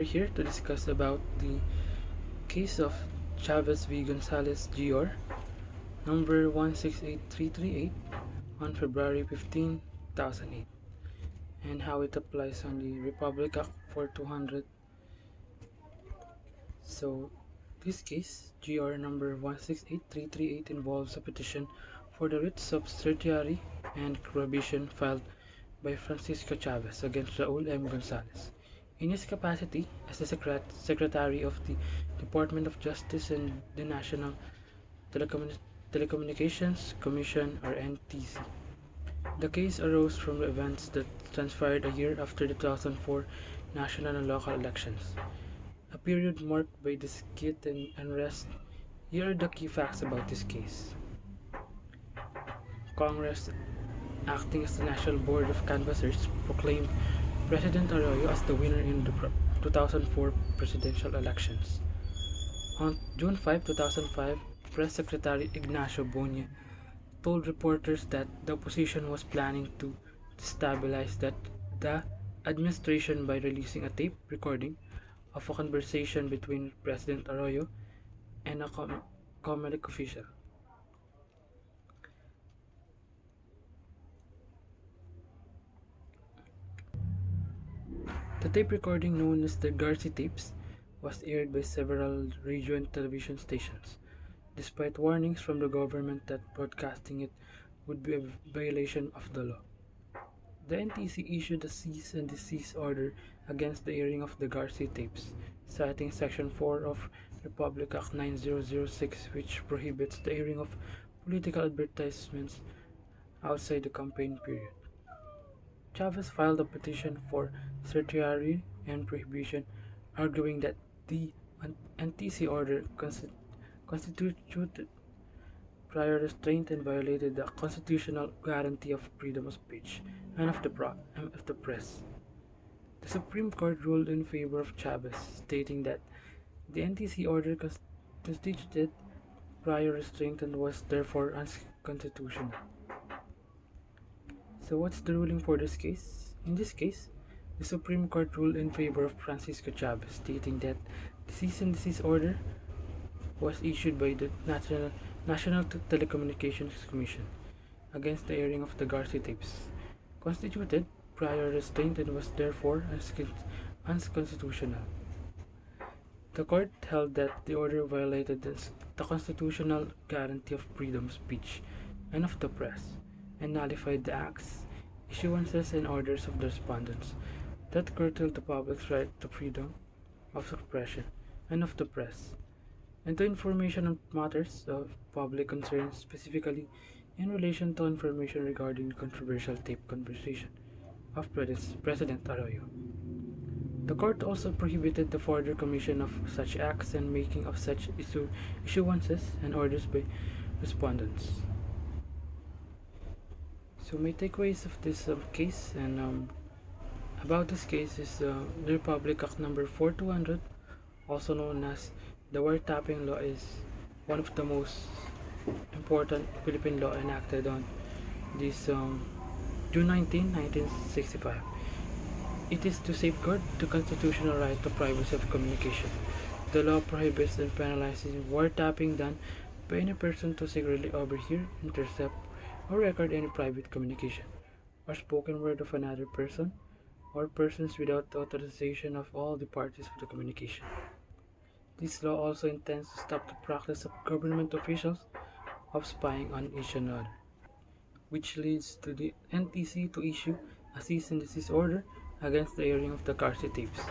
We're here to discuss about the case of Chavez v. Gonzalez Gr. number 168338 on February 15, 2008, and how it applies on the Republic Act 4200. So, this case, GR number 168338, involves a petition for the writs of certiorari and prohibition filed by Francisco Chavez against Raul M. Gonzalez in his capacity as the Secretary of the Department of Justice and the National Telecommunications Commission, or NTC. The case arose from the events that transpired a year after the 2004 national and local elections, a period marked by disquiet and unrest. Here are the key facts about this case. Congress, acting as the National Board of Canvassers, proclaimed President Arroyo as the winner in the 2004 presidential elections. On June 5, 2005, Press Secretary Ignacio Bonia told reporters that the opposition was planning to destabilize the administration by releasing a tape recording of a conversation between President Arroyo and a Comelec official. The tape recording, known as the Garci tapes, was aired by several radio and television stations, despite warnings from the government that broadcasting it would be a violation of the law. The NTC issued a cease and desist order against the airing of the Garci tapes, citing Section 4 of Republic Act 9006, which prohibits the airing of political advertisements outside the campaign period. Chavez filed a petition for certiorari and prohibition, arguing that the NTC order constituted prior restraint and violated the constitutional guarantee of freedom of speech and of the press. The Supreme Court ruled in favor of Chavez, stating that the NTC order constituted prior restraint and was therefore unconstitutional. So what's the ruling for this case? In this case, the Supreme Court ruled in favor of Francisco Chavez, stating that the cease and desist order was issued by the National Telecommunications Commission against the airing of the Garci tapes, constituted prior restraint and was therefore unconstitutional. The court held that the order violated the constitutional guarantee of freedom of speech and of the press, and nullified the acts, issuances, and orders of the respondents that curtailed the public's right to freedom of expression and of the press, and to information on matters of public concern, specifically in relation to information regarding the controversial tape conversation of President Arroyo. The court also prohibited the further commission of such acts and making of such issuances and orders by respondents. So my takeaways of this case and about this case is the Republic Act number 4200, also known as the wiretapping law, is one of the most important Philippine law enacted on this June 19, 1965. It is to safeguard the constitutional right to privacy of communication. The law prohibits and penalizes wiretapping done by any person to secretly overhear, intercept, or record any private communication or spoken word of another person or persons without the authorization of all the parties of the communication. This law also intends to stop the practice of government officials of spying on each another, which leads to the NTC to issue a cease and desist order against the airing of the Garci tapes,